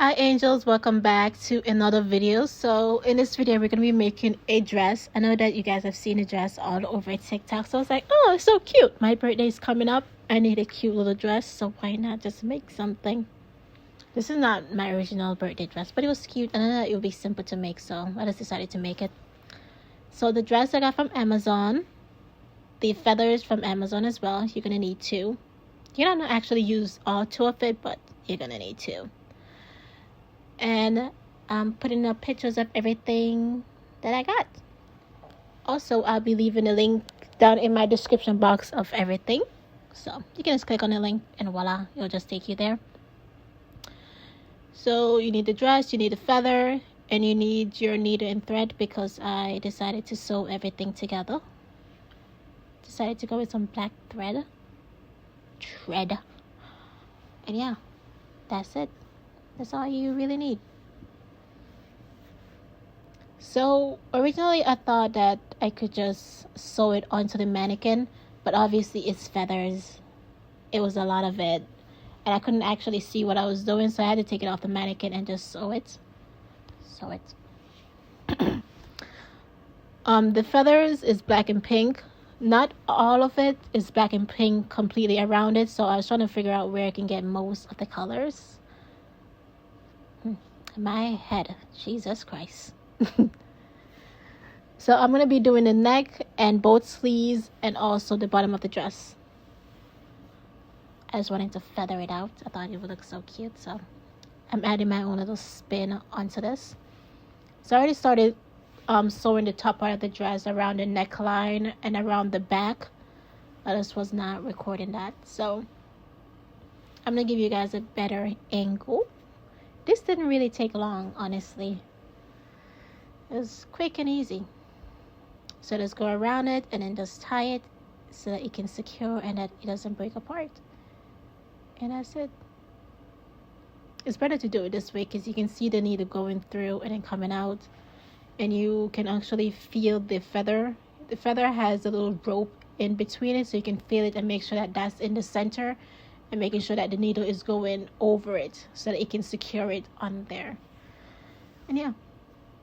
Hi angels, welcome back to another video. So in this video we're going to be making a dress. I know that you guys have seen a dress all over TikTok, so I was like, oh, it's so cute. My birthday is coming up. I need a cute little dress, so why not just make something. This is not my original birthday dress, but it was cute and I know it would be simple to make, so I just decided to make it. So the dress I got from Amazon, the feathers from Amazon as well. You're going to need 2. You don't actually use all 2 of it, but you're going to need 2. And I'm putting up pictures of everything that I got. Also, I'll be leaving a link down in my description box of everything. So you can just click on the link and voila, it'll just take you there. So you need the dress, you need the feather, and you need your needle and thread because I decided to sew everything together. Decided to go with some black thread. And yeah, that's it. That's all you really need. So originally I thought that I could just sew it onto the mannequin, but obviously it's feathers. It was a lot of it and I couldn't actually see what I was doing, so I had to take it off the mannequin and just sew it. The feathers is black and pink. Not all of it is black and pink completely around it, so I was trying to figure out where I can get most of the colors. My head, Jesus Christ. So I'm going to be doing the neck and both sleeves and also the bottom of the dress. I just wanted to feather it out. I thought it would look so cute, so I'm adding my own little spin onto this. So I already started sewing the top part of the dress around the neckline and around the back. I just was not recording that, so I'm going to give you guys a better angle. This didn't really take long, honestly. It was quick and easy. So just go around it and then just tie it so that it can secure and that it doesn't break apart. And that's it. It's better to do it this way because you can see the needle going through and then coming out. And you can actually feel the feather. The feather has a little rope in between it, so you can feel it and make sure that that's in the center. And making sure that the needle is going over it so that it can secure it on there. And yeah,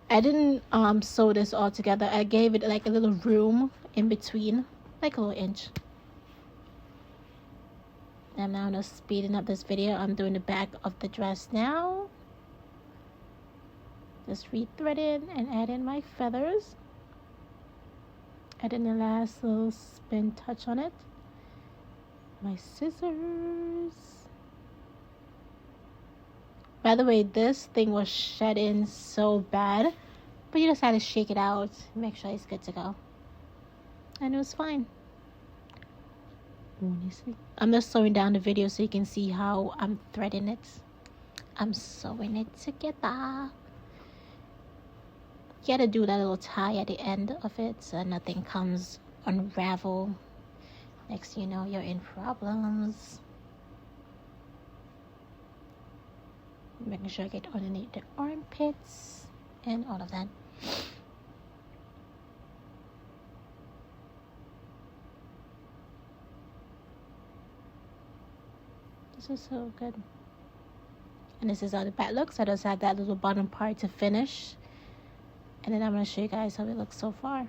I didn't sew this all together. I gave it like a little room in between, like a little inch. I'm now just speeding up this video. I'm doing the back of the dress now. Just re-thread in and add in my feathers. Add in the last little spin touch on it. My scissors. By the way, this thing was shedding so bad, but you just had to shake it out, make sure it's good to go, and it was fine. I'm just slowing down the video so you can see how I'm threading it. I'm sewing it together. You gotta do that little tie at the end of it so nothing comes unravel. Next thing you know, you're in problems. Making sure I get underneath the armpits and all of that. This is so good. And this is how the back looks. I just have that little bottom part to finish. And then I'm going to show you guys how it looks so far.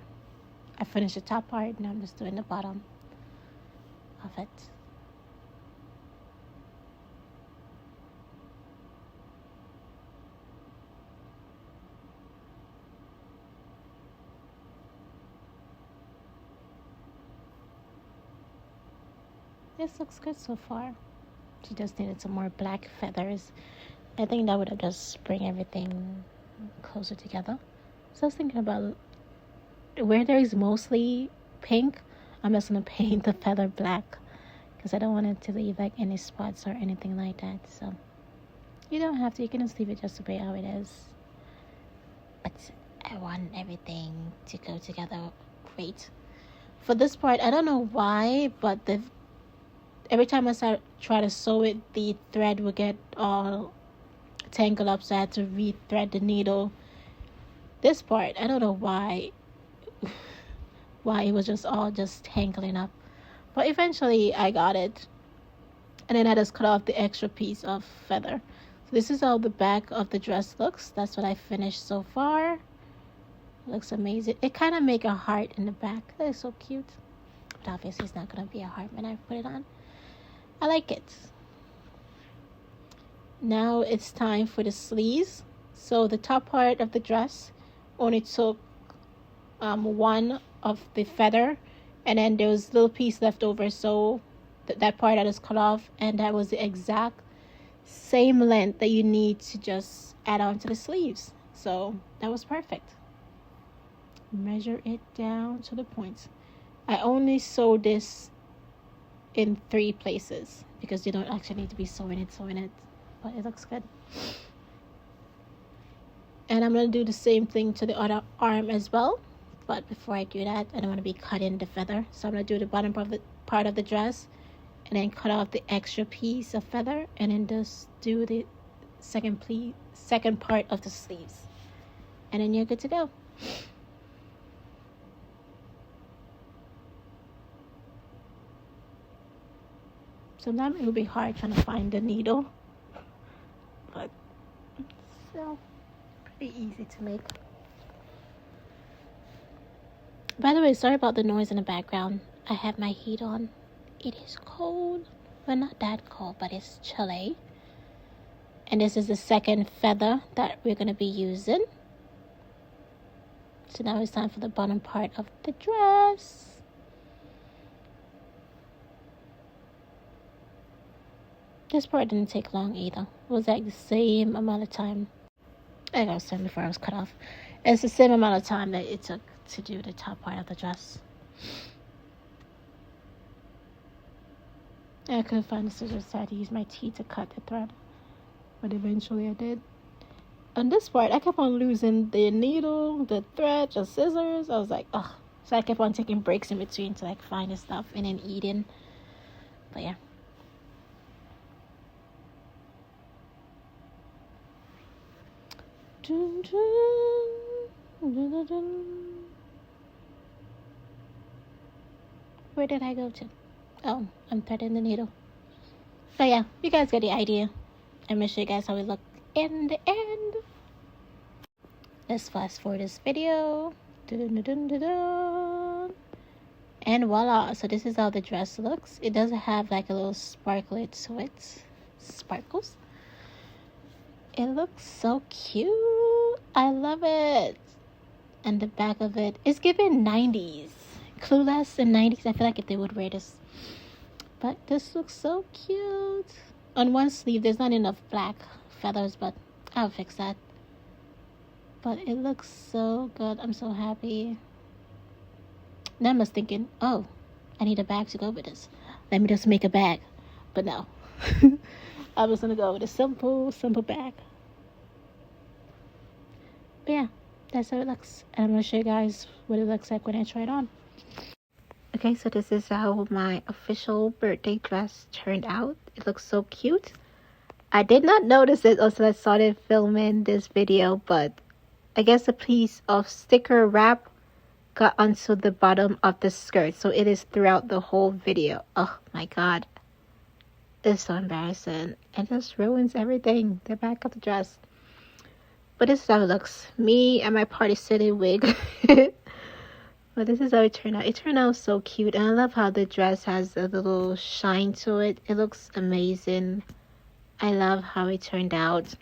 I finished the top part, now I'm just doing the bottom of it. This looks good so far. She just needed some more black feathers. I think that would have just bring everything closer together. So I was thinking about where there is mostly pink, I'm just going to paint the feather black because I don't want it to leave like any spots or anything like that. So you don't have to, you can just leave it just the way how it is. But I want everything to go together great. For this part, I don't know why, but every time I try to sew it, the thread would get all tangled up, so I had to re-thread the needle. This part, I don't know why it was just all tangling up, but eventually I got it. And then I just cut off the extra piece of feather. This is how the back of the dress looks. That's what I finished so far. It looks amazing. It kind of make a heart in the back. That is so cute. But obviously it's not going to be a heart when I put it on. I like it. Now it's time for the sleeves. So the top part of the dress only took one of the feather, and then there was little piece left over, so that part that is cut off, and that was the exact same length that you need to just add on to the sleeves. So that was perfect. Measure it down to the point. I only sewed this in 3 places because you don't actually need to be sewing it, but it looks good. And I'm going to do the same thing to the other arm as well. But before I do that, I don't want to be cutting the feather. So I'm going to do the bottom part of the dress and then cut off the extra piece of feather and then just do the second part of the sleeves. And then you're good to go. Sometimes it will be hard trying to find the needle, but it's still pretty easy to make. By the way, sorry about the noise in the background. I have my heat on. It is cold. Well, not that cold, but it's chilly. And this is the second feather that we're going to be using. So now it's time for the bottom part of the dress. This part didn't take long either. It was like the same amount of time. I was saying before I was cut off. It's the same amount of time that it took to do the top part of the dress. I couldn't find the scissors, so I had to use my teeth to cut the thread. But eventually I did. On this part, I kept on losing the needle, the thread, the scissors. I was like, ugh. So I kept on taking breaks in between to like find the stuff and then eating. But yeah. Dun, dun, dun, dun, dun. Where did I go to? Oh, I'm threading the needle. But yeah, you guys get the idea. I'm going to show you guys how it look in the end. Let's fast forward this video. Dun, dun, dun, dun, dun. And voila. So this is how the dress looks. It does have like a little sparklet to it. Sparkles. It looks so cute. I love it. And the back of it is giving 90s. Clueless and 90s. I feel like if they would wear this. But this looks so cute. On one sleeve, there's not enough black feathers, but I'll fix that. But it looks so good. I'm so happy. Then I was thinking, oh, I need a bag to go with this. Let me just make a bag. But no. I was going to go with a simple bag. But yeah, that's how it looks. And I'm going to show you guys what it looks like when I try it on. Okay, so this is how my official birthday dress turned out. It looks so cute. I did not notice it until I started filming this video, but I guess a piece of sticker wrap got onto the bottom of the skirt. So it is throughout the whole video. Oh my god. It's so embarrassing. It just ruins everything. The back of the dress. But this is how it looks. Me and my Party City wig. But this is how it turned out. It turned out so cute. And I love how the dress has a little shine to it. It looks amazing. I love how it turned out.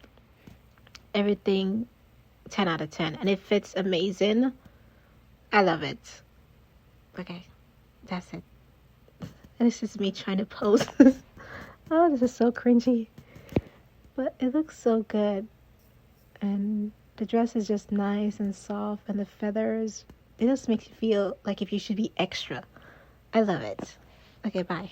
Everything 10 out of 10. And it fits amazing. I love it. Okay. That's it. And this is me trying to pose. Oh, this is so cringy. But it looks so good. And the dress is just nice and soft. And the feathers, it just makes you feel like if you should be extra. I love it. Okay, bye.